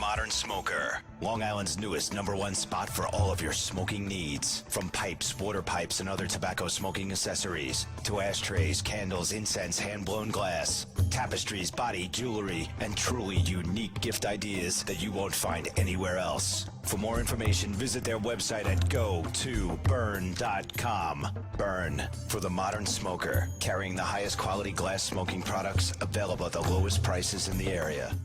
Modern Smoker, Long Island's newest #1 spot for all of your smoking needs. From pipes, water pipes, and other tobacco smoking accessories, to ashtrays, candles, incense, hand-blown glass, tapestries, body, jewelry, and truly unique gift ideas that you won't find anywhere else. For more information, visit their website at go2burn.com. Burn, for the Modern Smoker, carrying the highest quality glass smoking products available at the lowest prices in the area.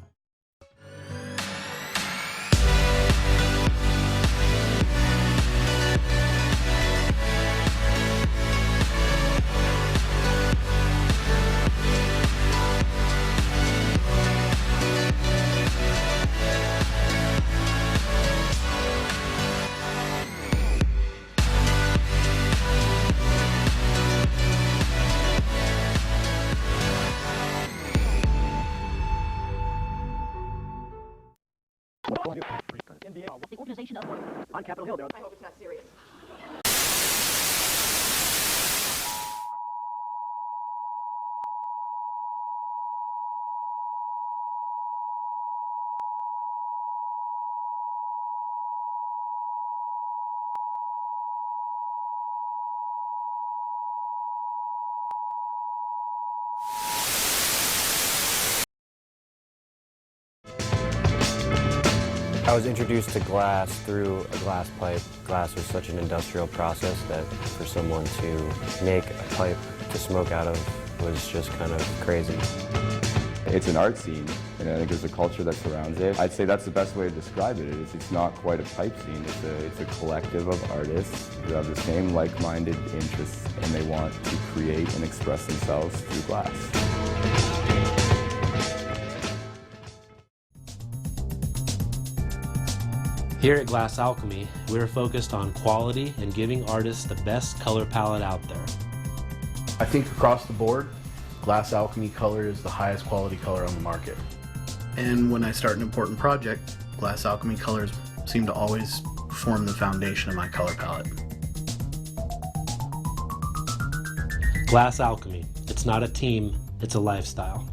The organization of on Capitol Hill. I hope it's not serious. I was introduced to glass through a glass pipe. Glass was such an industrial process that for someone to make a pipe to smoke out of was just kind of crazy. It's an art scene, and I think there's a culture that surrounds it. I'd say that's the best way to describe it. It's not quite a pipe scene. It's a collective of artists who have the same like-minded interests, and they want to create and express themselves through glass. Here at Glass Alchemy, we're focused on quality and giving artists the best color palette out there. I think across the board, Glass Alchemy color is the highest quality color on the market. And when I start an important project, Glass Alchemy colors seem to always form the foundation of my color palette. Glass Alchemy. It's not a team, it's a lifestyle.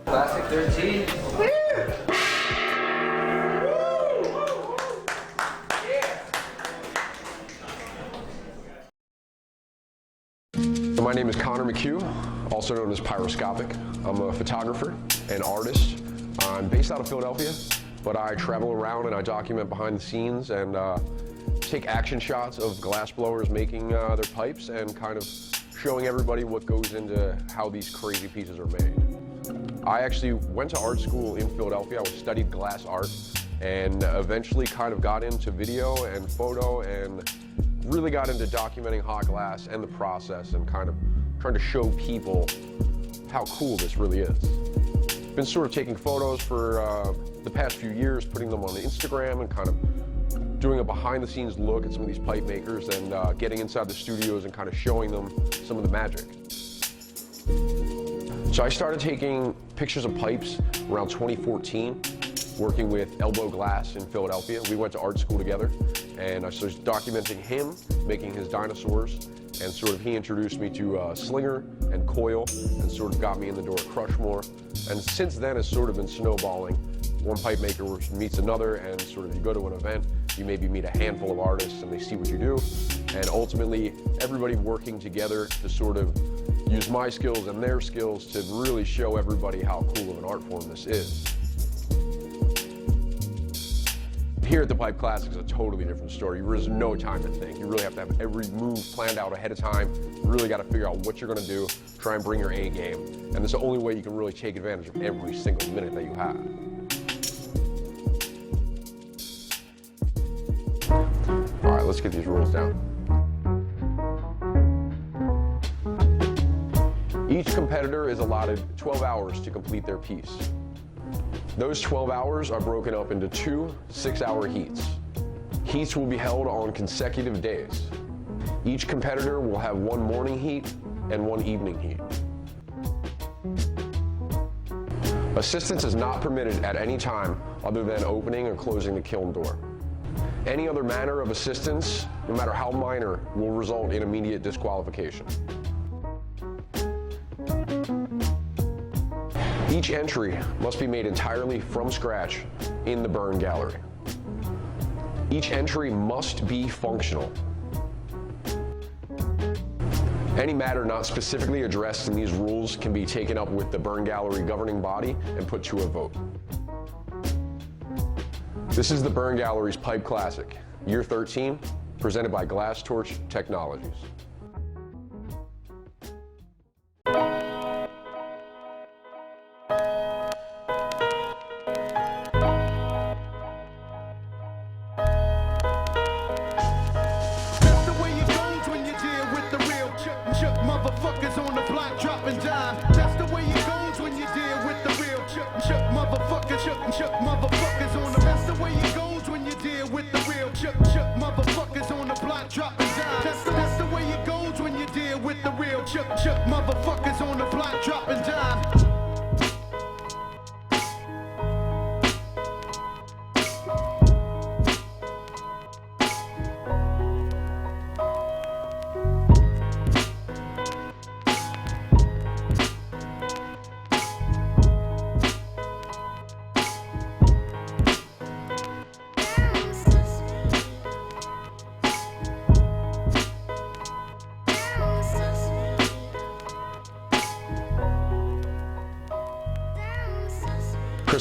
Classic 13. My name is Connor McHugh, also known as Pyroscopic. I'm a photographer and artist. I'm based out of Philadelphia, but I travel around and I document behind the scenes and take action shots of glass blowers making their pipes and kind of showing everybody what goes into how these crazy pieces are made. I actually went to art school in Philadelphia. I studied glass art and eventually kind of got into video and photo and really got into documenting hot glass and the process and kind of trying to show people how cool this really is. Been sort of taking photos for the past few years, putting them on Instagram and kind of doing a behind-the-scenes look at some of these pipe makers and getting inside the studios and kind of showing them some of the magic. So I started taking pictures of pipes around 2014, working with Elbow Glass in Philadelphia. We went to art school together, and I started documenting him, making his dinosaurs, and sort of he introduced me to Slinger and Coil, and sort of got me in the door at Crushmore. And since then, it's sort of been snowballing. One pipe maker meets another, and sort of you go to an event, you maybe meet a handful of artists, and they see what you do, and ultimately, everybody working together to sort of use my skills and their skills to really show everybody how cool of an art form this is. Here at the Pipe Classics, it's a totally different story. There's no time to think. You really have to have every move planned out ahead of time. You really got to figure out what you're going to do, try and bring your A game. And it's the only way you can really take advantage of every single minute that you have. All right, let's get these rules down. Each competitor is allotted 12 hours to complete their piece. Those 12 hours are broken up into 2 6-hour heats. Heats will be held on consecutive days. Each competitor will have 1 morning heat and 1 evening heat. Assistance is not permitted at any time other than opening or closing the kiln door. Any other manner of assistance, no matter how minor, will result in immediate disqualification. Each entry must be made entirely from scratch in the burn gallery. Each entry must be functional. Any matter not specifically addressed in these rules can be taken up with the burn gallery governing body and put to a vote. This is the Burn Gallery's Pipe Classic, Year 13, presented by Glass Torch Technologies.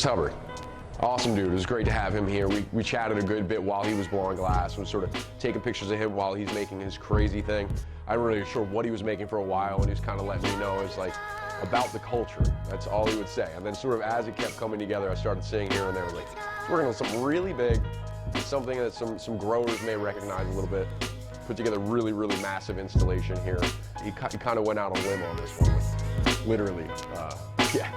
Hubbard. Awesome dude. It was great to have him here. We chatted a good bit while he was blowing glass and sort of taking pictures of him while he's making his crazy thing. I wasn't really sure what he was making for a while, and he was kind of letting me know it's like about the culture. That's all he would say. And then sort of as it kept coming together, I started saying here and there, like, he's working on something really big, something that some growers may recognize a little bit. Put together a really, really massive installation here. He kind of went out on a limb on this one. Literally, yeah.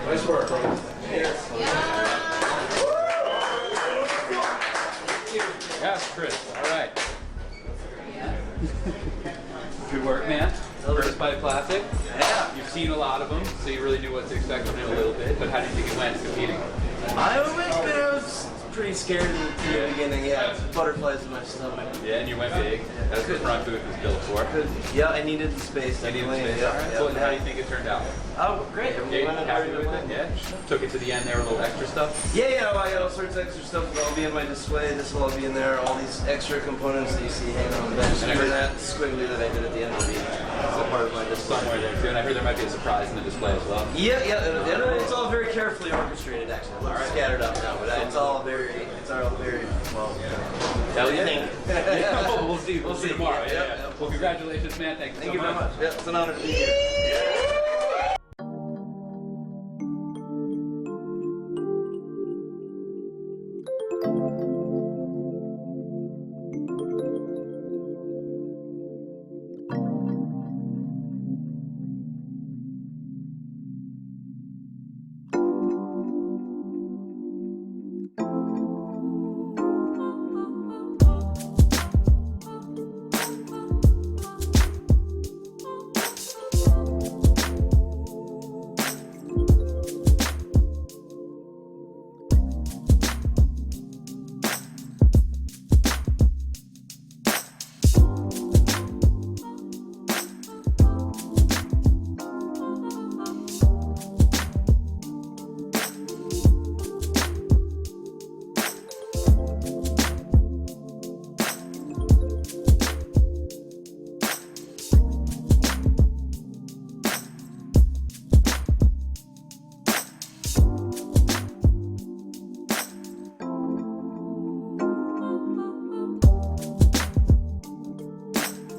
Nice work, bro. Yes, Chris. All right. Good work, man. First pipe classic. Yeah. You've seen a lot of them, so you really knew what to expect from it a little bit. But how do you think it went competing? I was pretty scared in the beginning. Yeah, butterflies in my stomach. Yeah, and you went big. That's what the front booth was built for. Yeah, I needed the space. Definitely. All right. So how do you think it turned out? Oh, great. Yeah, happy with it? Yeah. Took it to the end there with a little extra stuff. Yeah, I got all sorts of extra stuff that'll be in my display. This will all be in there. All these extra components that you see hanging on the bench. And that squiggly that I did at the end will be a part of my display. Somewhere there too. And I heard there might be a surprise in the display as well. Yeah. It's all very carefully orchestrated, actually. It looks scattered up now, but it's all very well. Hell yeah. Yeah. We'll see tomorrow. Yeah. Well, congratulations, man. Thank you so very much. Yeah, it's an honor to be here.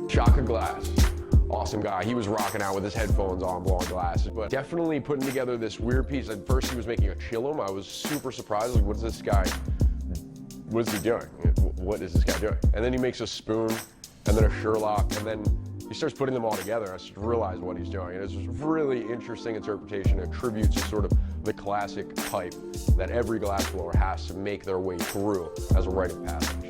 Shaka Glass, awesome guy. He was rocking out with his headphones on, blowing glasses, but definitely putting together this weird piece. At first he was making a chillum. I was super surprised, like, what is he doing? What is this guy doing? And then he makes a spoon, and then a Sherlock, and then he starts putting them all together. I just realized what he's doing. And it's just really interesting interpretation, a tribute to sort of the classic pipe that every glassblower has to make their way through as a rite of passage.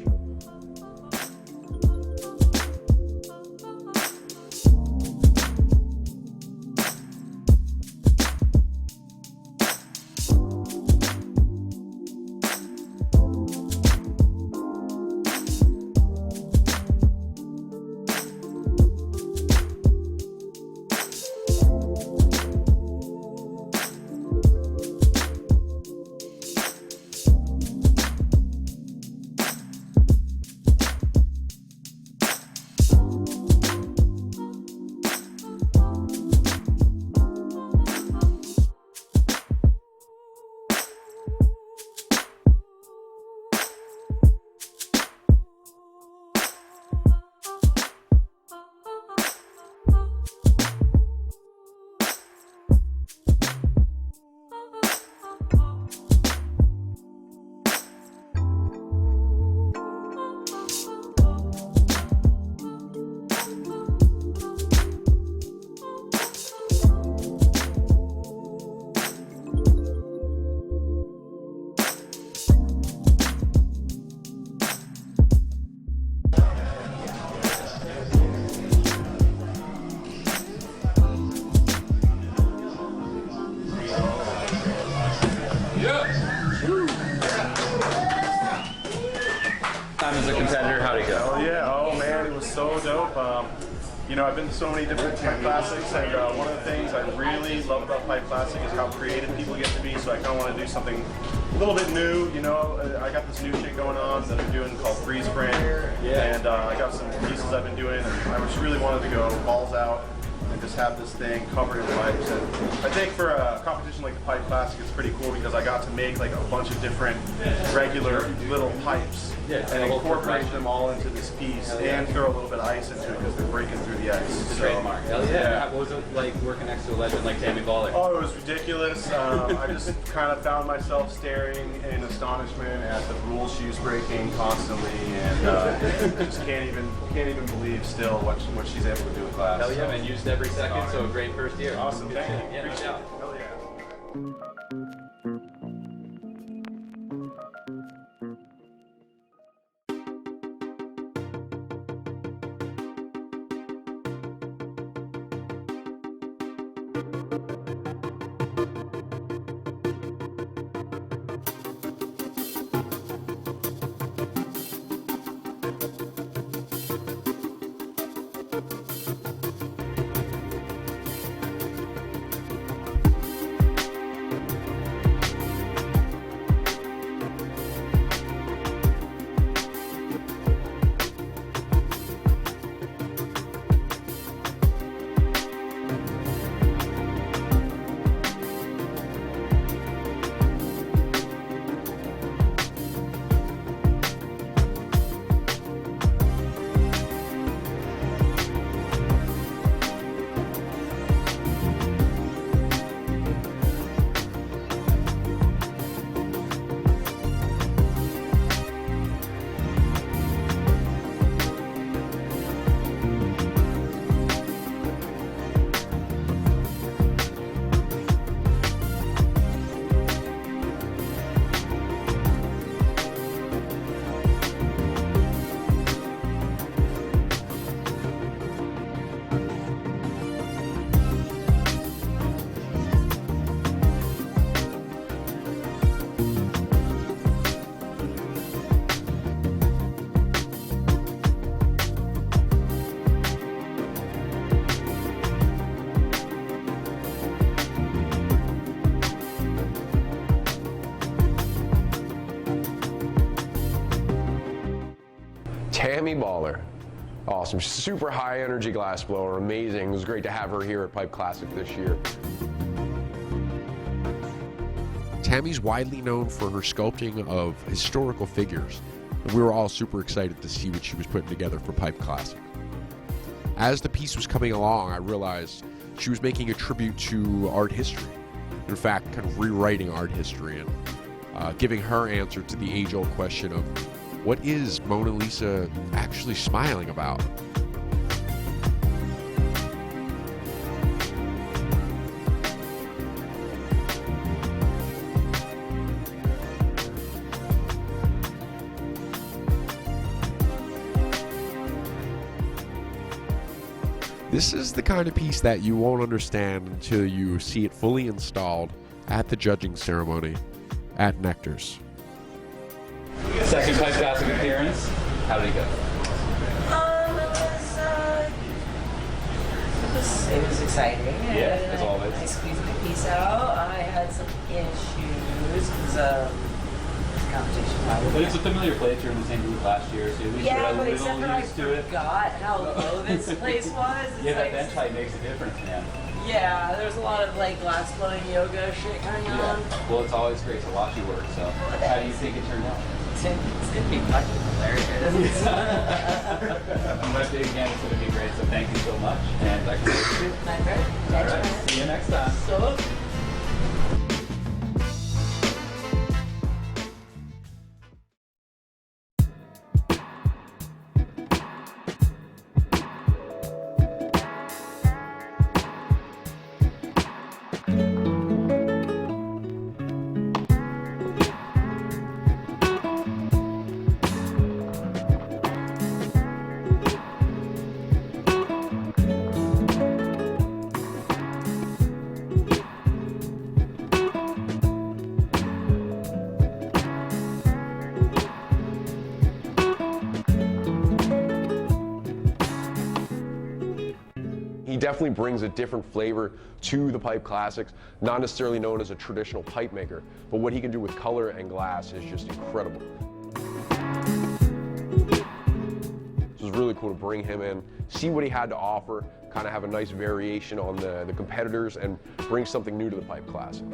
As a competitor, how'd it go? Oh yeah, oh man, it was so dope. You know, I've been to so many different pipe classics, and one of the things I really love about pipe classic is how creative people get to be. So I kind of want to do something a little bit new. You know, I got this new shit going on that I'm doing called freeze frame, and I got some pieces I've been doing, and I just really wanted to go balls out and just have this thing covered in pipes. And I think for a competition like the Pipe Classic, it's pretty cool because I got to make like a bunch of different regular little pipes and incorporate them all into this piece and throw a little bit of ice into it because they're breaking through the ice. It's a trademark. Hell yeah. What was it like working next to a legend like Tammy Baller? Oh, it was ridiculous. I just kind of found myself staring in astonishment at the rules she was breaking constantly, and just can't even believe still what she's able to do with glass. Hell yeah, man. Used every second, so a great first year. Awesome. Thank you. Yeah, Appreciate it. Hell Tammy Baller. Awesome, super high energy glass blower, amazing. It was great to have her here at Pipe Classic this year. Tammy's widely known for her sculpting of historical figures, and we were all super excited to see what she was putting together for Pipe Classic. As the piece was coming along, I realized she was making a tribute to art history. In fact, kind of rewriting art history and giving her answer to the age-old question of what is Mona Lisa actually smiling about? This is the kind of piece that you won't understand until you see it fully installed at the judging ceremony at Nectar's. Second Pipe Classic appearance. How did it go? It was exciting. Yeah, as always. I squeezed my piece out. I had some issues because competition. But it's a familiar place. You're in the same group last year, so at least you're a but except little for I used to it. forgot how low this place was. It's Yeah, that like, bench height makes a difference, man. yeah, there's a lot of like glass blowing yoga shit going on. Well, it's always great to watch you work. So, how do you think it turned out? It's gonna be fucking hilarious. I'm gonna say again, it's gonna be great. So, thank you so much, and I can see you. My All right, see you next time. So. He definitely brings a different flavor to the Pipe Classics, not necessarily known as a traditional pipe maker, but what he can do with color and glass is just incredible. So it was really cool to bring him in, see what he had to offer, kind of have a nice variation on the competitors, and bring something new to the Pipe Classic.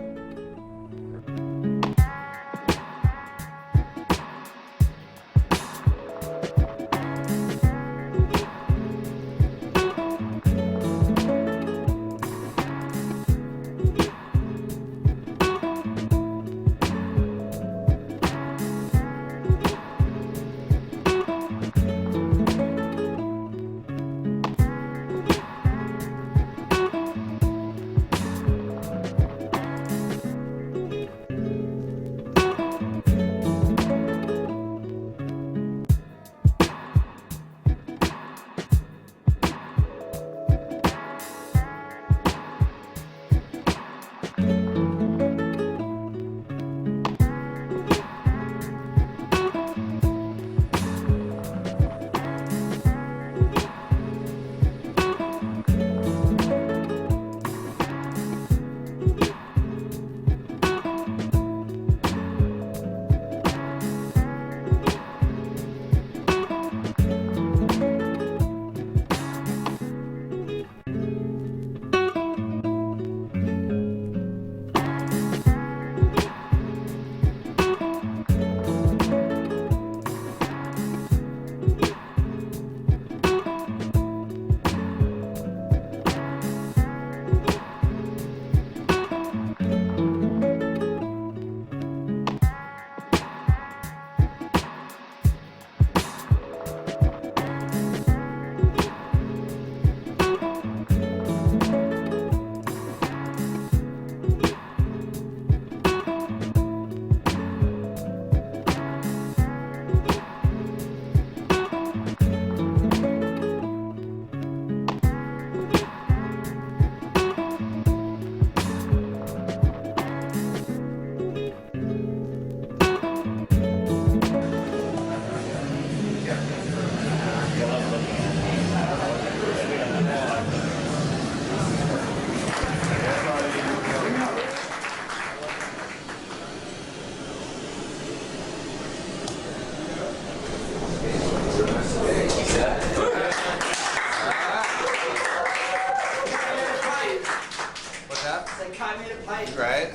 like Kai made a pipe, right?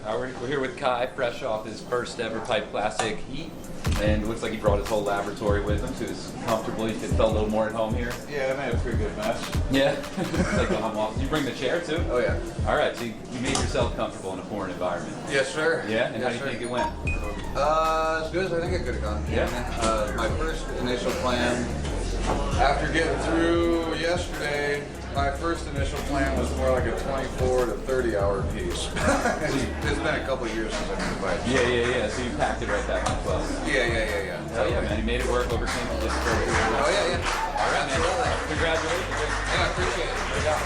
We're here with Kai, fresh off his first ever Pipe Classic heat. And it looks like he brought his whole laboratory with him, so it's comfortable. You can feel a little more at home here. Yeah, I made a pretty good mess. Yeah, it's like the home office. You bring the chair too? Oh yeah. All right, so you made yourself comfortable in a foreign environment. Yes, sir. Yeah, and yes, how do you think it went? As good as I think it could have gone. Yeah. My first initial plan, after getting through yesterday, my first initial plan was more like a 24 to 30 hour piece. It's been a couple of years since I've been piped. Yeah. So you packed it right back on 12. Yeah. Hell yeah, man. You made it work, overcame the difficulty. Oh yeah. All right, man. Congratulations. Yeah, I appreciate it. Yeah.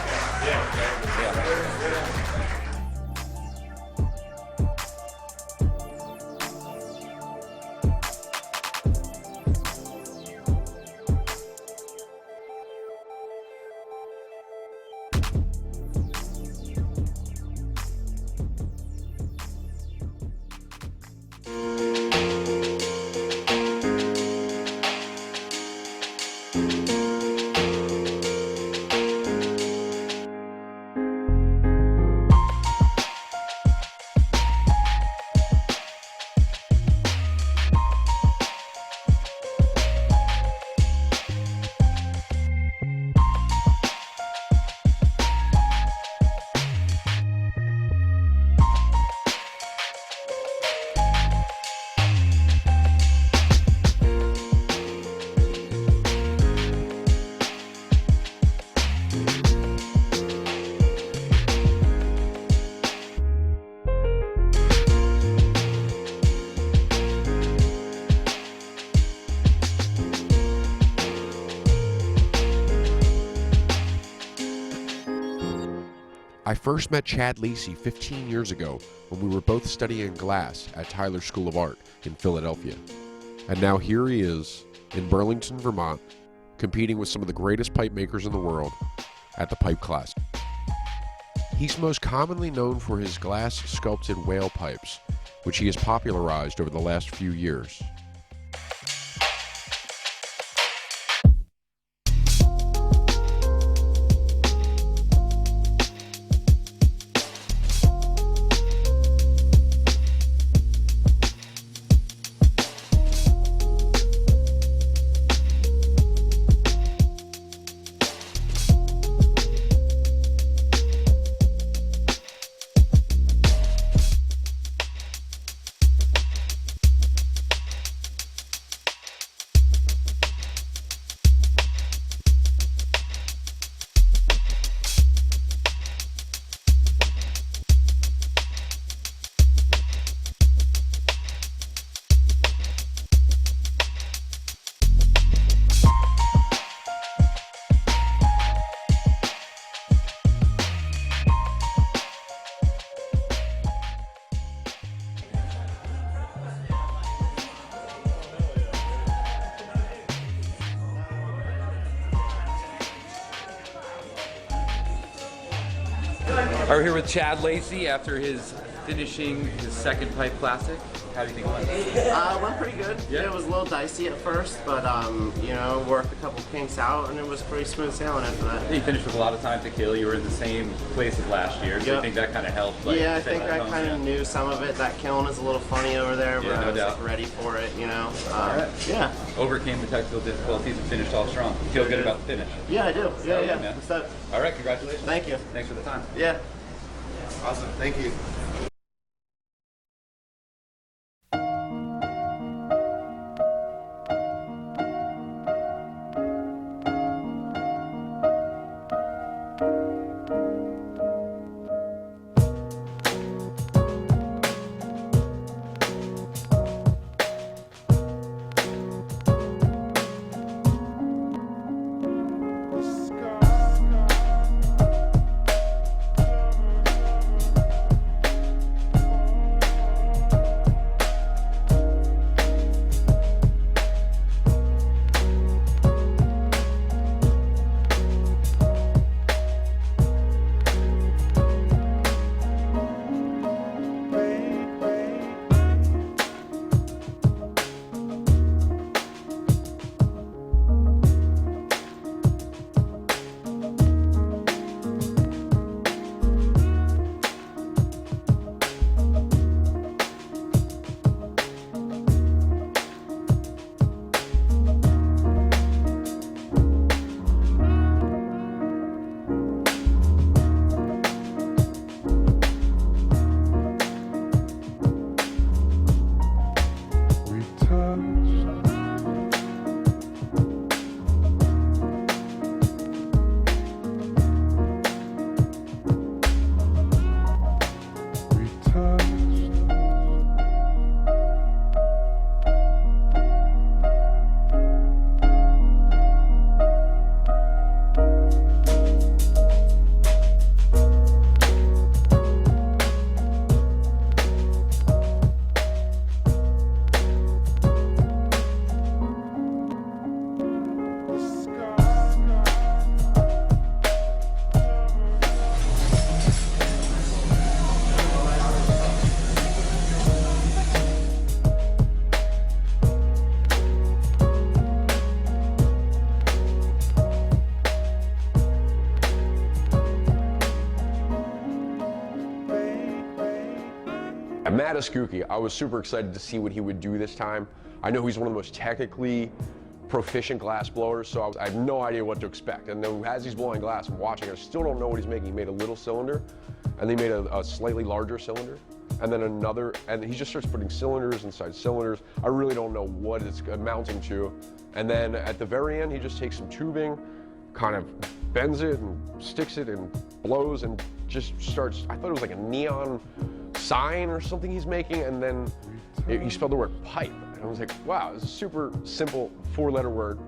I first met Chad Lacey 15 years ago when we were both studying glass at Tyler School of Art in Philadelphia. And now here he is in Burlington, Vermont, competing with some of the greatest pipe makers in the world at the Pipe Classic. He's most commonly known for his glass sculpted whale pipes, which he has popularized over the last few years. We're here with Chad Lacey after his finishing his second Pipe Classic. How do you think it went? Went pretty good. Yeah. It was a little dicey at first, but you know, worked a couple kinks out, and it was pretty smooth sailing after that. You finished with a lot of time to kill. You were in the same place as last year, so I think that kind of helped. Like, yeah, I think I kind of knew some of it. That kiln is a little funny over there, but Yeah, no I was doubt. like, ready for it, you know. All right. Yeah. Overcame the technical difficulties and finished off strong. You feel good about the finish? Yeah, I do. Yeah, yeah. man. What's up? All right, congratulations. Thank you. Thanks for the time. Yeah. Awesome. Thank you. Matt Eskuki, I was super excited to see what he would do this time. I know he's one of the most technically proficient glass blowers, so I have no idea what to expect. And then as he's blowing glass, I'm watching, I still don't know what he's making. He made a little cylinder, and then he made a slightly larger cylinder, and then another, and he just starts putting cylinders inside cylinders. I really don't know what it's amounting to. And then at the very end, he just takes some tubing, kind of bends it and sticks it and blows and just starts, I thought it was like a neon sign or something he's making, and then he spelled the word pipe. And I was like, wow, it's a super simple 4-letter word.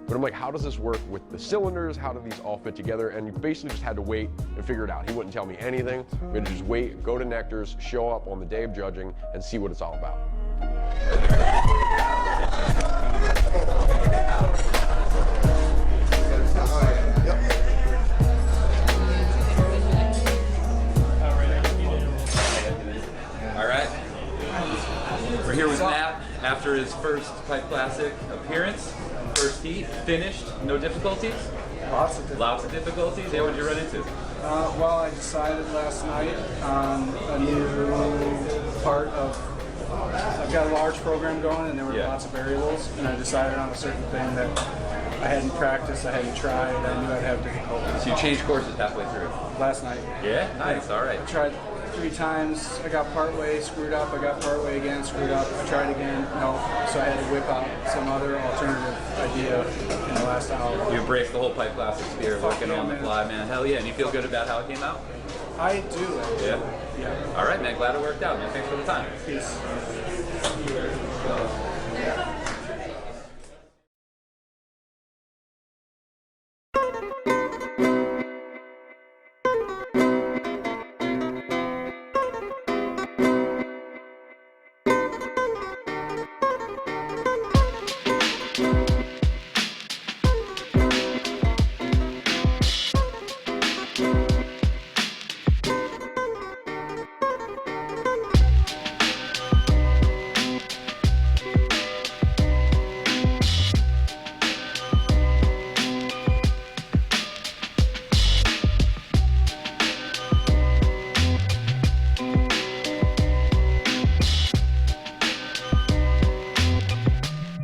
But I'm like, how does this work with the cylinders? How do these all fit together? And you basically just had to wait and figure it out. He wouldn't tell me anything. We had to just wait, go to Nectar's, show up on the day of judging, and see what it's all about. All right. We're here with Matt after his first Pipe Classic appearance. First heat, finished, no difficulties? Lots of difficulties. Yeah, what did you run into? Well, I decided last night on a new part of, I've got a large program going and there were lots of variables, and I decided on a certain thing that I hadn't practiced, I hadn't tried, I knew I'd have difficulties. So you changed courses halfway through? Last night. Yeah? Nice, all right. I tried 3 times, I got part way, screwed up, I got part way again, screwed up, I tried again, no, so I had to whip out some other alternative idea in the last hour. You embraced the whole Pipe Classic spirit, working on the fly, man. Hell yeah, and you feel good about how it came out? I do, actually. Yeah? All right, man, glad it worked out, man. Thanks for the time. Peace.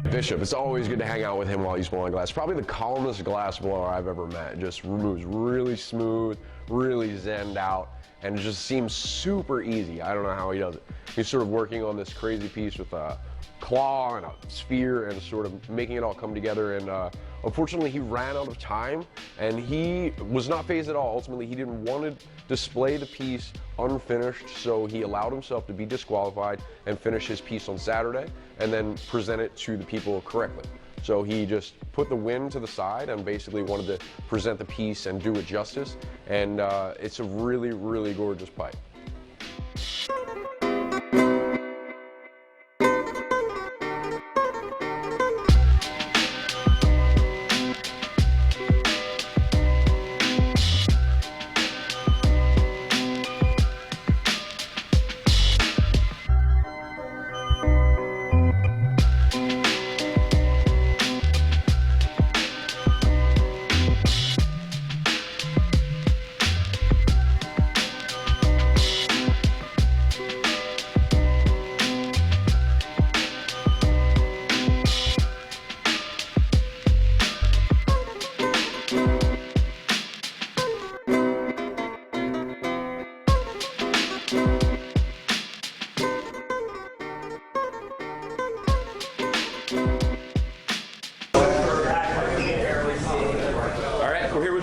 Bishop, it's always good to hang out with him while he's blowing glass. Probably the calmest glass blower I've ever met. Just moves really smooth, really zenned out, and it just seems super easy. I don't know how he does it. He's sort of working on this crazy piece with a claw and a sphere and sort of making it all come together, and unfortunately he ran out of time and he was not fazed at all. Ultimately he didn't want to display the piece unfinished, so he allowed himself to be disqualified and finish his piece on Saturday and then present it to the people correctly. So he just put the win to the side and basically wanted to present the piece and do it justice, and it's a really gorgeous pipe.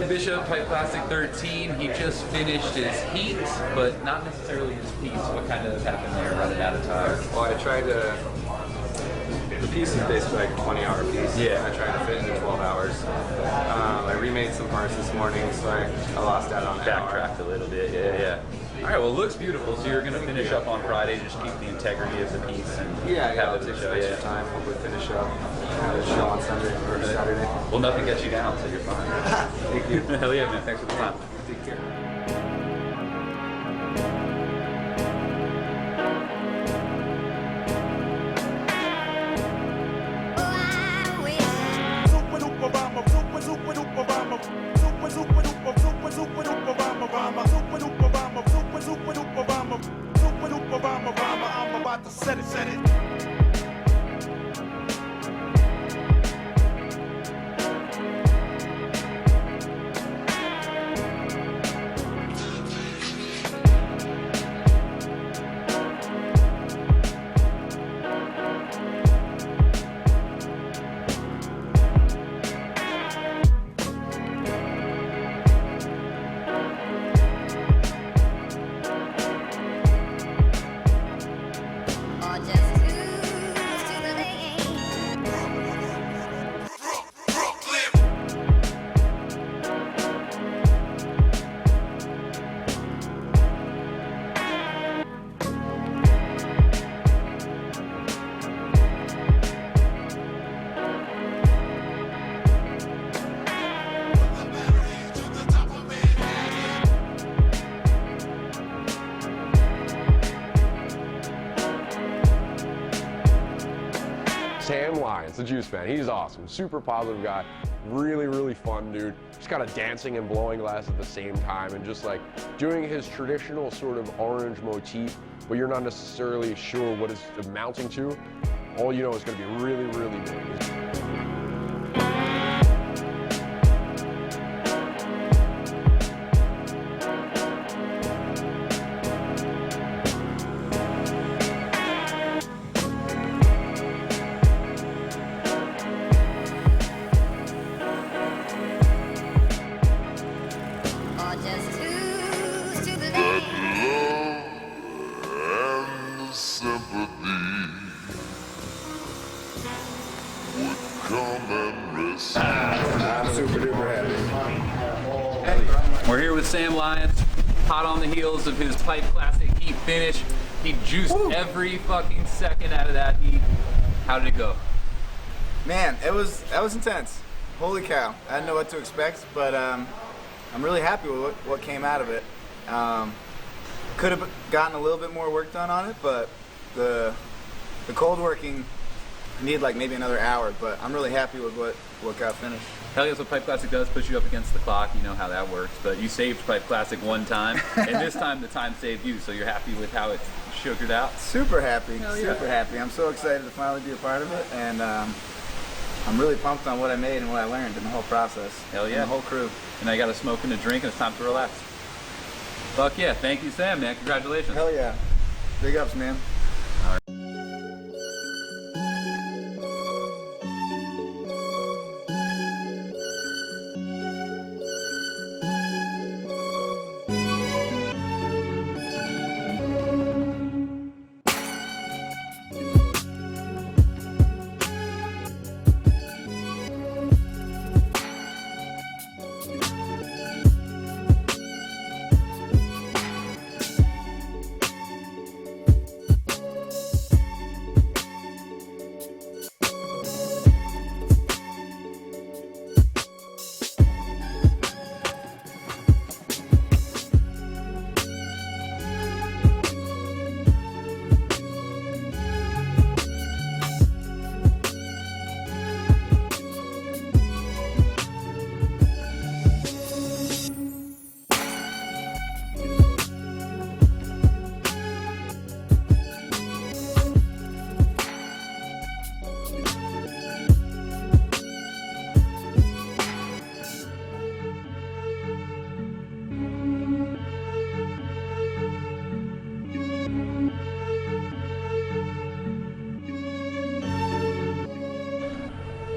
Bishop, Pipe Classic 13. He just finished his heat, but not necessarily his piece. What kind of happened there, running out of time? Well, I tried to, the piece is basically like a 20-hour piece. Yeah. I tried to fit into 12 hours. I remade some parts this morning, so I lost out on that. Backtracked a little bit, yeah. All right, well, it looks beautiful. So you're going to finish up on Friday, just keep the integrity of the piece and have it take some extra time. Hopefully finish up, have a show on Sunday or Saturday. Well, nothing gets you down, so you're fine. Thank you. Hell yeah, man. Thanks for the time. Take care. Super duper bomber. It's the Juice fan. He's awesome. Super positive guy. Really, really fun dude. Just kind of dancing and blowing glass at the same time and just like doing his traditional sort of orange motif, but you're not necessarily sure what it's amounting to. All you know is going to be really, really big. I'm super duper happy. We're here with Sam Lyons, hot on the heels of his Pipe Classic heat finish. He juiced every fucking second out of that heat. How did it go? Man, that was intense. Holy cow. I didn't know what to expect, but I'm really happy with what came out of it. Could have gotten a little bit more work done on it, but the cold working needed like maybe another hour, but I'm really happy with what got finished. Hell yes, what Pipe Classic does, push you up against the clock. You know how that works, but you saved Pipe Classic one time, and this time the time saved you, so you're happy with how it sugared out? Super happy, Hell yeah. super happy. I'm so excited to finally be a part of it, and I'm really pumped on what I made and what I learned in the whole process. Hell yeah. And the whole crew. And I got a smoke and a drink, and it's time to relax. Fuck yeah, thank you, Sam, man. Congratulations. Hell yeah. Big ups, man. All right.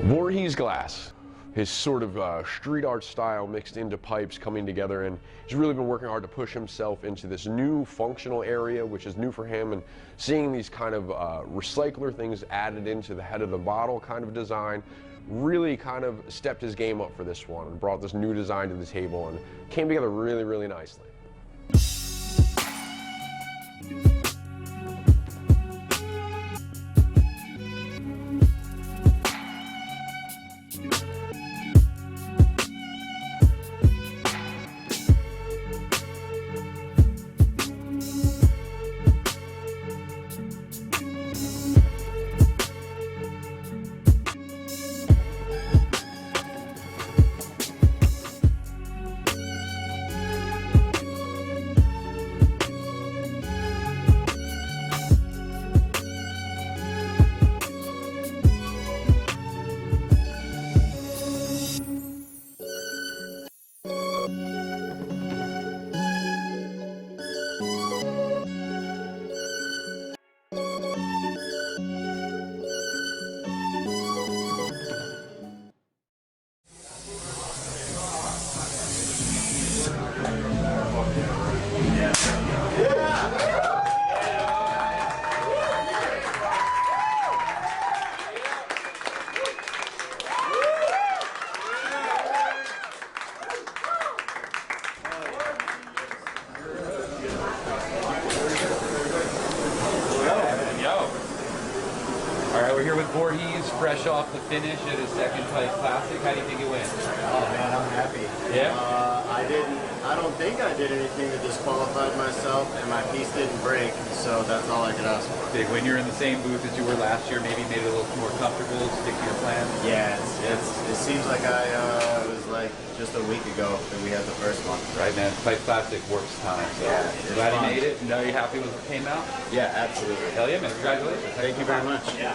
Voorhees glass, his sort of street art style mixed into pipes coming together, and he's really been working hard to push himself into this new functional area, which is new for him, and seeing these kind of recycler things added into the head of the bottle kind of design really kind of stepped his game up for this one and brought this new design to the table and came together really, really nicely. We're here with Voorhees, fresh off the finish at his second Pipe Classic. How do you think it went? Oh man, I'm happy. Yeah? I don't think I did anything that disqualified myself, and my piece didn't break, so that's all I could ask for. Did when you're in the same booth as you were last year, maybe made it a little more comfortable, stick to your plan? Yeah, it seems like it was like just a week ago that we had the first one. Right, man. Pipe Classic works time. So yeah, glad you made it. Know you're happy with what came out? Yeah, absolutely. Hell yeah, man. Congratulations. Thank you very much. Yeah.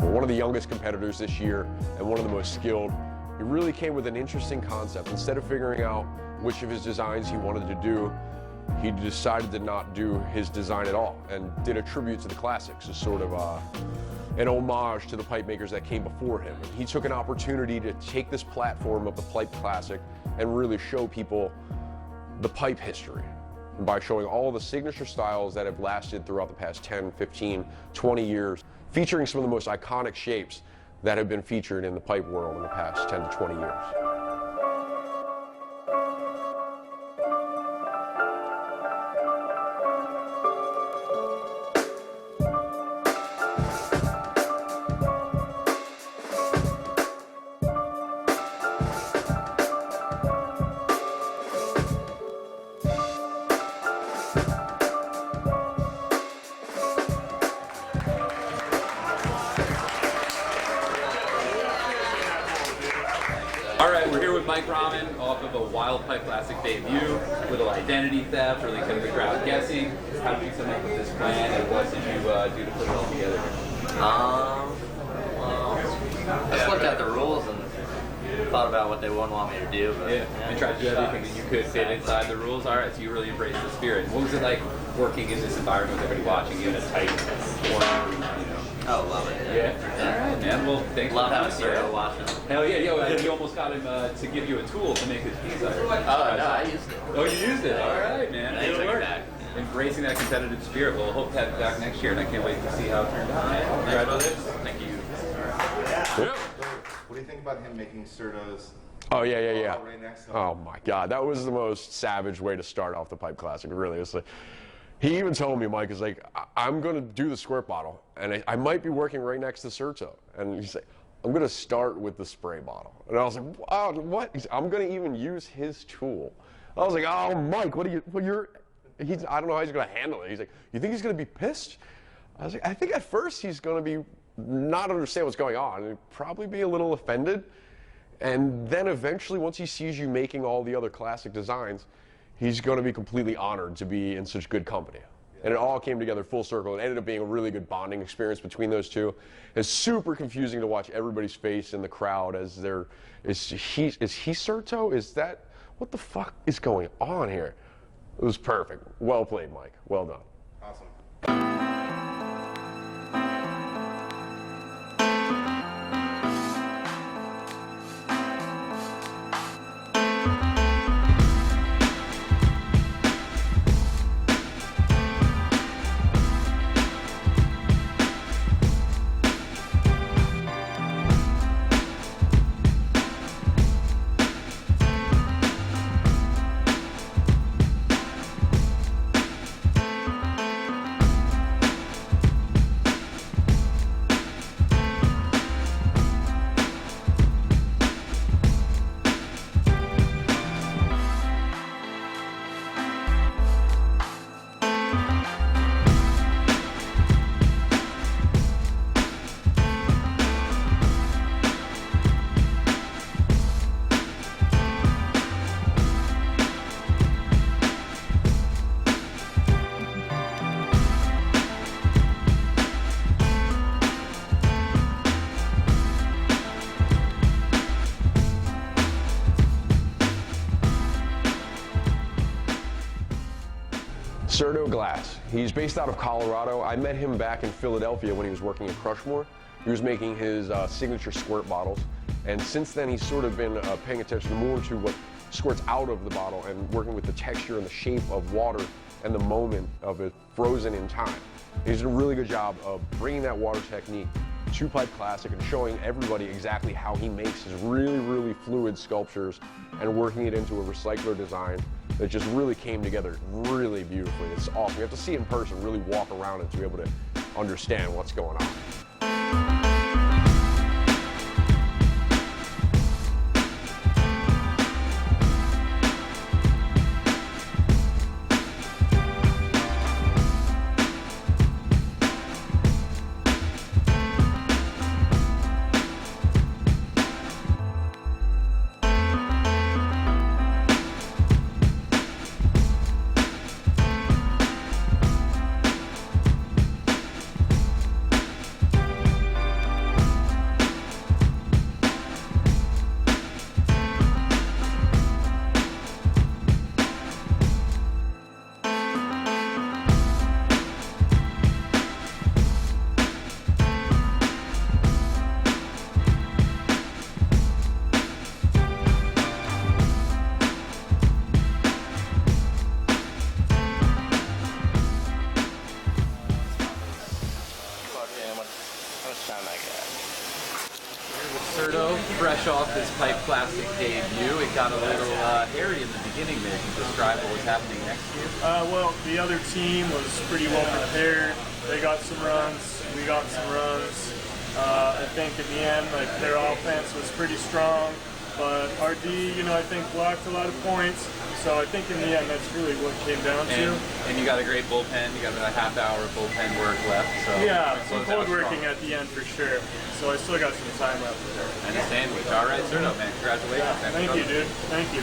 One of the youngest competitors this year and one of the most skilled. He really came with an interesting concept. Instead of figuring out which of his designs he wanted to do, he decided to not do his design at all and did a tribute to the classics, a sort of an homage to the pipe makers that came before him. And he took an opportunity to take this platform of the Pipe Classic and really show people the pipe history by showing all the signature styles that have lasted throughout the past 10, 15, 20 years, featuring some of the most iconic shapes that have been featured in the pipe world in the past 10 to 20 years. All right, we're here with Mike Rahman off of a Wild Pipe Classic debut, little identity theft, really kind of the crowd guessing. How did you come up with this plan, and what did you do to put it all together? Well, I just looked at the rules and thought about what they wouldn't want me to do. But, and tried to do everything that you could fit inside the rules. All right, so you really embraced the spirit. What was it like working in this environment with everybody watching you in a tight corner, you know? Oh, love it. Yeah. All right, man. Well, thanks love for having Cyril watching. Hell yeah, you almost got him to give you a tool to make his piece. Oh, no, I used it. Oh, you used it? All right, man. I took it back. Embracing that competitive spirit. Well, hope to have it back next year, and I can't wait to see how it turned out, man. Congratulations. Thank you. Yep. What do you think about him making Sertos? Oh, yeah. Right next to him? Oh, my God. That was the most savage way to start off the Pipe Classic, really. It's like, he even told me, Mike, is like, I'm going to do the squirt bottle, and I might be working right next to Serto. And he's like, I'm going to start with the spray bottle. And I was like, wow, what? I'm going to even use his tool. I was like, oh, Mike, I don't know how he's going to handle it. He's like, you think he's going to be pissed? I was like, I think at first he's going to be not understand what's going on and probably be a little offended. And then eventually, once he sees you making all the other classic designs, he's going to be completely honored to be in such good company. And it all came together full circle. It ended up being a really good bonding experience between those two. It's super confusing to watch everybody's face in the crowd as they're, is he Serto? Is that, what the fuck is going on here? It was perfect. Well played, Mike. Well done. Awesome. Certo Glass. He's based out of Colorado. I met him back in Philadelphia when he was working at Crushmore. He was making his signature squirt bottles. And since then, he's sort of been paying attention more to what squirts out of the bottle and working with the texture and the shape of water and the moment of it frozen in time. He's done a really good job of bringing that water technique to Pipe Classic and showing everybody exactly how he makes his really, really fluid sculptures and working it into a recycler design that just really came together really beautifully. It's awesome. You have to see it in person, really walk around it to be able to understand what's going on. Fresh off his Pipe Classic debut, it got a little hairy in the beginning there. Can you describe what was happening next year? Well, the other team was pretty well prepared. They got some runs, we got some runs. I think in the end, like, their offense was pretty strong, but our D, I think blocked a lot of points. So I think in the end, that's really what it came down to. And you got a great bullpen. You got about a half hour of bullpen work left. So yeah, some cold working at the end for sure. So I still got some time left there. And a sandwich. All right, Cerno, man. Congratulations. Yeah, thank you, dude. Thank you.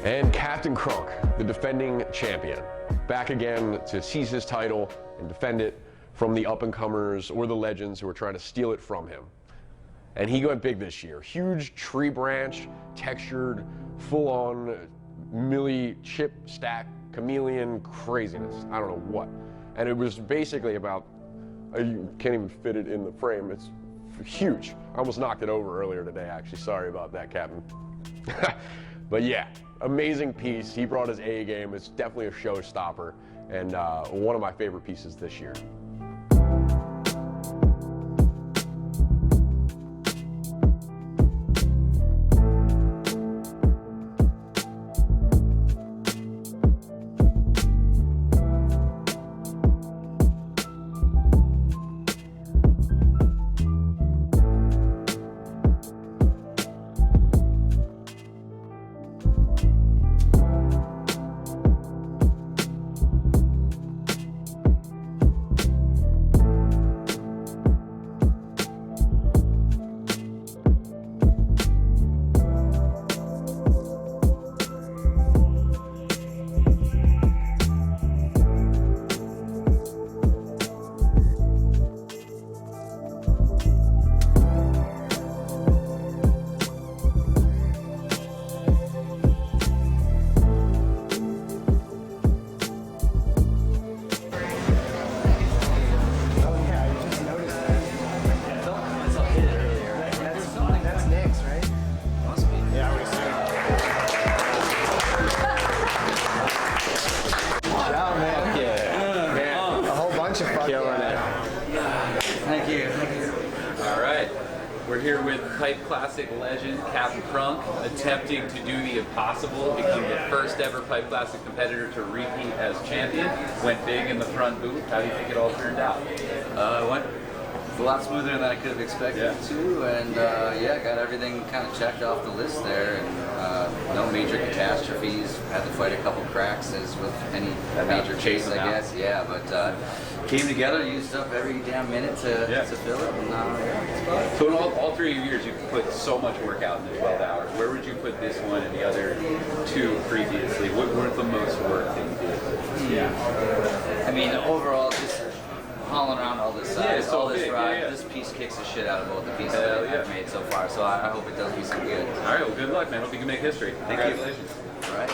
And Captain Crunk, the defending champion, back again to seize his title and defend it from the up-and-comers or the legends who are trying to steal it from him. And he went big this year. Huge tree branch, textured, full-on milli chip stack, chameleon craziness. I don't know what. And it was basically about, you can't even fit it in the frame. It's huge. I almost knocked it over earlier today, actually. Sorry about that, Captain. But yeah, amazing piece. He brought his A game. It's definitely a showstopper and one of my favorite pieces this year. Killing it. Thank you. All right. We're here with Pipe Classic legend Captain Crunk, attempting to do the impossible, become the first ever Pipe Classic competitor to repeat as champion. Went big in the front booth. How do you think it all turned out? It went a lot smoother than I could have expected it to, and yeah, got everything kind of checked off the list there, and no major catastrophes. Had to fight a couple cracks as with any major chase, I guess. Yeah, but came together, used up every damn minute to fill it. And, So in all 3 years, you put so much work out in the 12 hours. Where would you put this one and the other 2 previously? What were the most work that you did? I mean, overall, just hauling around all this size, all this big, ride, this piece kicks the shit out of both the pieces that I've made so far. So I hope it does me some good. All right, well, good luck, man. Hope you can make history. Thank you. Congratulations. All right.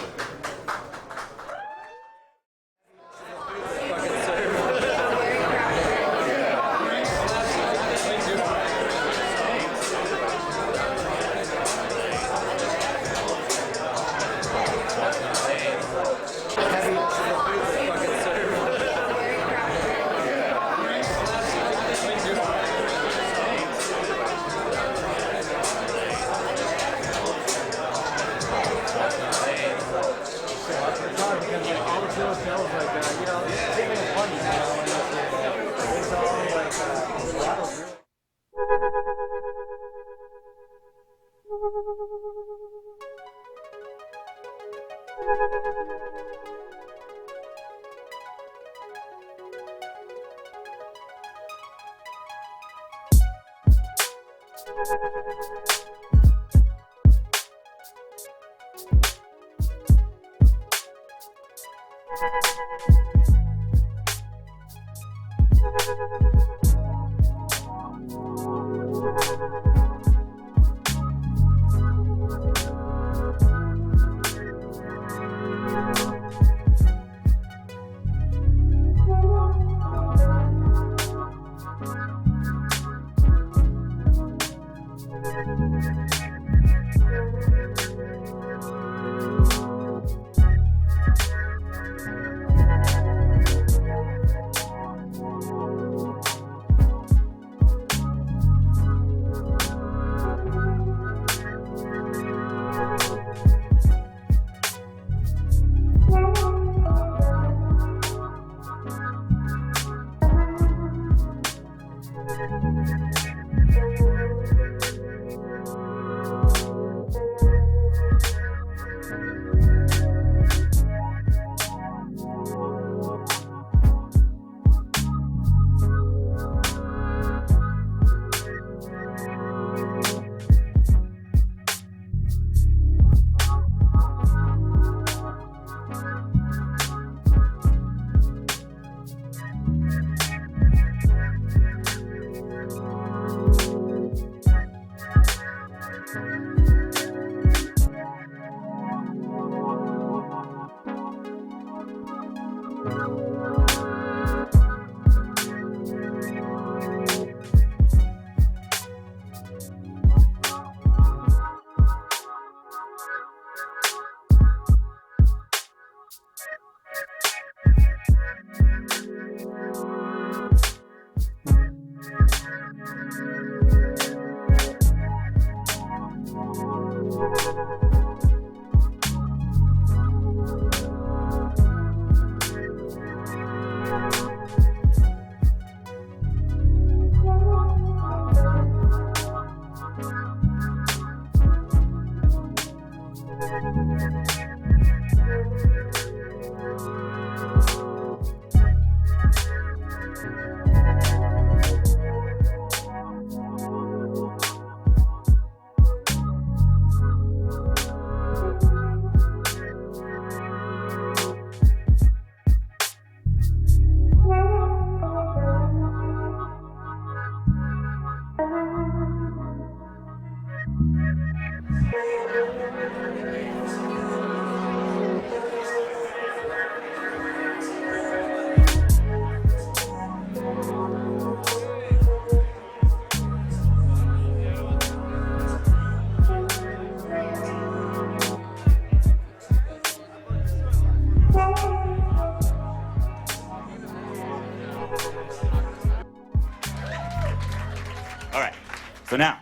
So now,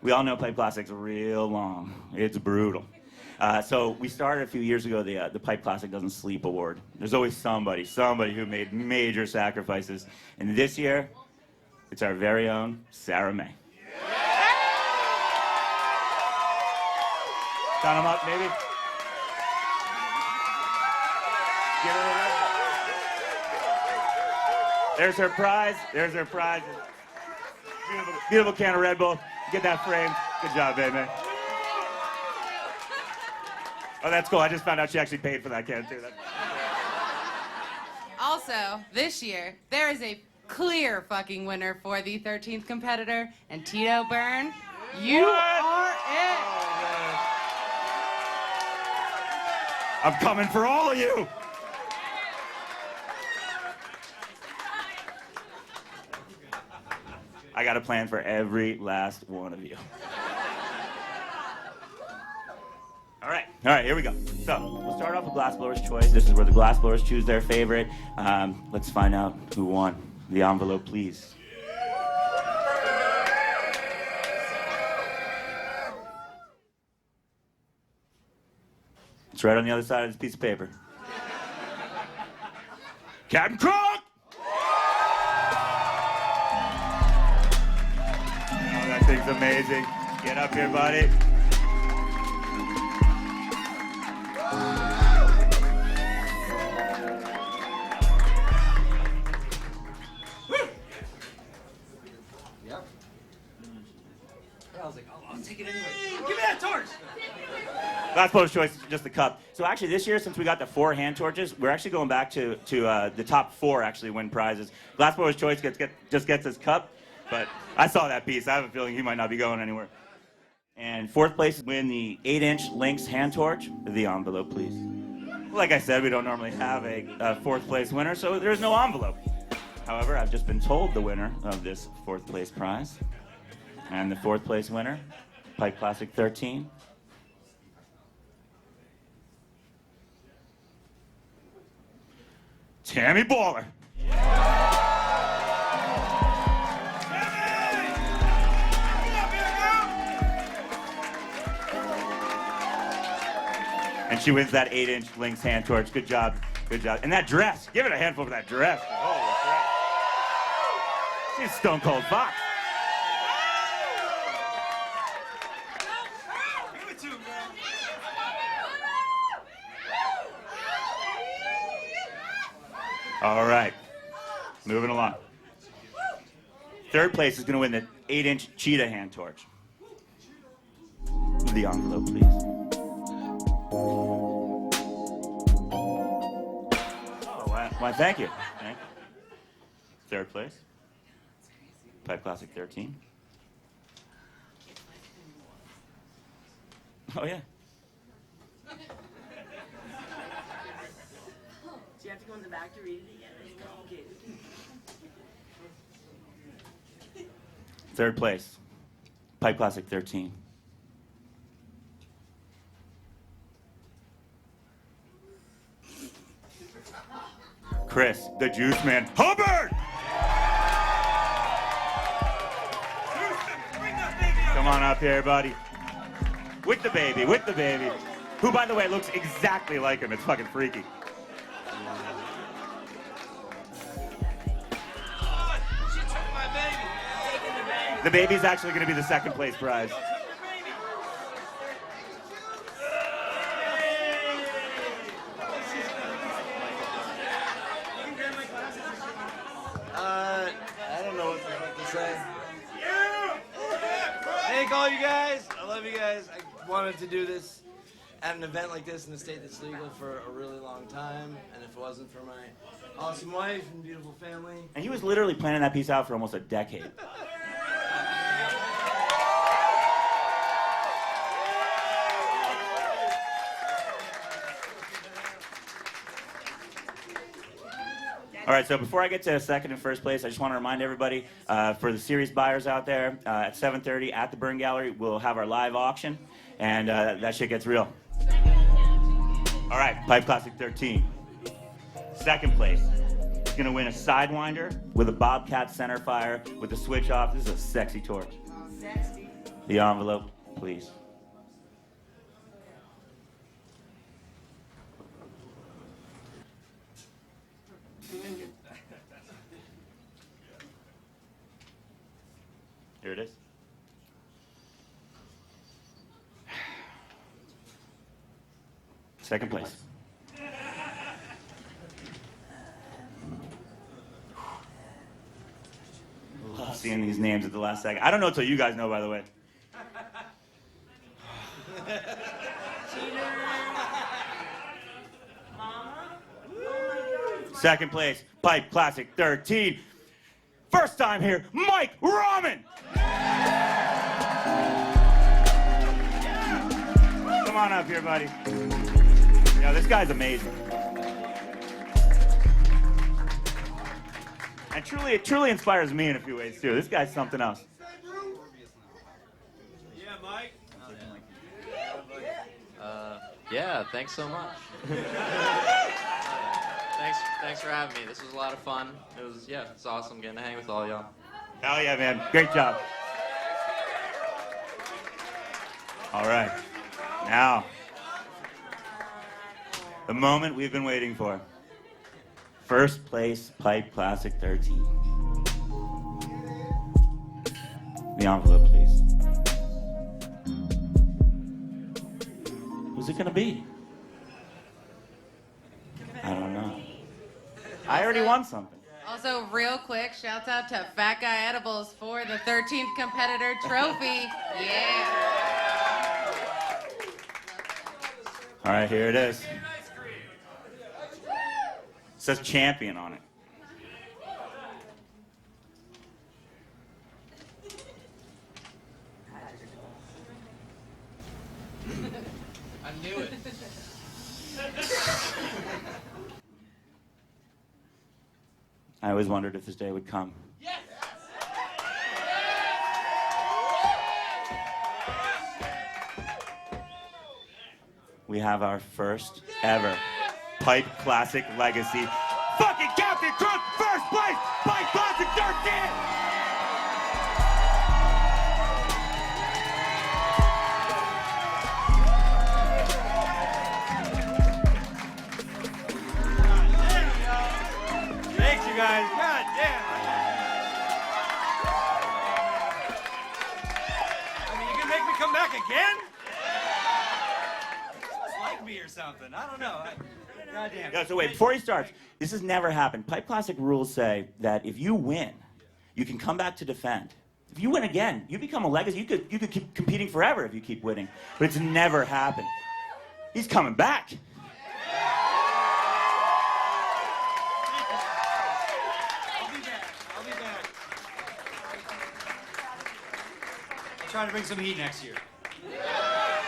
we all know Pipe Classic's real long. It's brutal. So we started a few years ago the Pipe Classic Doesn't Sleep Award. There's always somebody who made major sacrifices. And this year, it's our very own Sarah May. Count them up, maybe. Give her a Red Bull. There's her prize. There's her prize. Beautiful, beautiful can of Red Bull. Get that framed. Good job, baby. Oh, that's cool. I just found out she actually paid for that can, too. Also, this year, there is a clear fucking winner for the 13th competitor, and Tito Byrne, you are it. I'm coming for all of you. I got a plan for every last one of you. All right, here we go. So, we'll start off with Glassblower's Choice. This is where the glassblowers choose their favorite. Let's find out who won. The envelope, please. It's right on the other side of this piece of paper. Captain Crunk! Oh, that thing's amazing. Get up here, buddy. Yep. I was like, I'll take it anyway. Give me that torch! Glassblower's Choice is just the cup. So actually this year, since we got the 4 hand torches, we're actually going back to the top 4 actually win prizes. Glassblower's Choice just gets his cup, but I saw that piece. I have a feeling he might not be going anywhere. And 4th place win the 8-inch Lynx hand torch. The envelope, please. Like I said, we don't normally have a 4th place winner, so there's no envelope. However, I've just been told the winner of this 4th place prize. And the 4th place winner, Pipe Classic 13. Tammy Baller. And she wins that 8-inch Lynx hand torch. Good job. Good job. And that dress. Give it a handful for that dress. Holy crap. She's Stone Cold Fox. All right. Moving along. 3rd place is going to win the 8-inch Cheetah hand torch. The envelope, please. Oh, why, thank you. Thank you. 3rd place. Pipe Classic 13. Oh, yeah. Do you have to go in the back to read it again? Okay. 3rd place. Pipe Classic 13. Chris, the Juice Man. Hubbard! Come on up here, buddy. With the baby, with the baby. Who, by the way, looks exactly like him. It's fucking freaky. The baby's actually going to be the 2nd place prize. I don't know what the fuck to say. Thank all you guys. I love you guys. I wanted to do this at an event like this in a state that's legal for a really long time, and if it wasn't for my awesome wife and beautiful family. And he was literally planning that piece out for almost a decade. All right, so before I get to 2nd and 1st place, I just want to remind everybody, for the series buyers out there, at 7:30 at the Burn Gallery, we'll have our live auction, and that shit gets real. All right, Pipe Classic 13. 2nd place is going to win a Sidewinder with a Bobcat center fire with the switch off. This is a sexy torch. The envelope, please. Here it is. Second place. Love seeing these names at the last second. I don't know until you guys know, by the way. Second place, Pipe Classic 13. First time here, Mike Rahman. Come on up here, buddy. Yeah, this guy's amazing. And it truly inspires me in a few ways, too. This guy's something else. Yeah, Mike. Yeah, thanks so much. Thanks for having me. This was a lot of fun. It's awesome getting to hang with all y'all. Hell yeah, man. Great job. All right. Now, the moment we've been waiting for. First place, Pipe Classic 13. The envelope, please. Who's it gonna be? I don't know. I already won something. Also, real quick, shouts out to Fat Guy Edibles for the 13th competitor trophy. Yeah. All right, here it is. It says champion on it. I knew it. I always wondered if this day would come. Yes! We have our first ever Pipe Classic Legacy. Fucking Captain Crook, first place, Pipe Classic 13! Thanks, you guys. God damn. I mean, you can make me come back again? You must like me or something. I don't know. God damn. Yeah, so wait, before he starts, this has never happened. Pipe Classic rules say that if you win, you can come back to defend. If you win again, you become a legacy. You could keep competing forever if you keep winning. But it's never happened. He's coming back. Trying to bring some heat next year.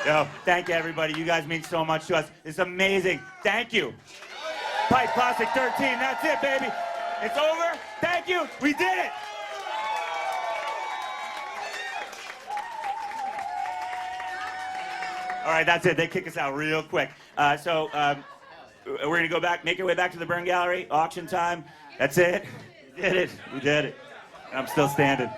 Yo, thank you, everybody. You guys mean so much to us. It's amazing. Thank you. Pipe Classic 13. That's it, baby. It's over. Thank you. We did it. All right, that's it. They kick us out real quick. So we're going to go back, make our way back to the Burn Gallery. Auction time. That's it. We did it. We did it. And I'm still standing.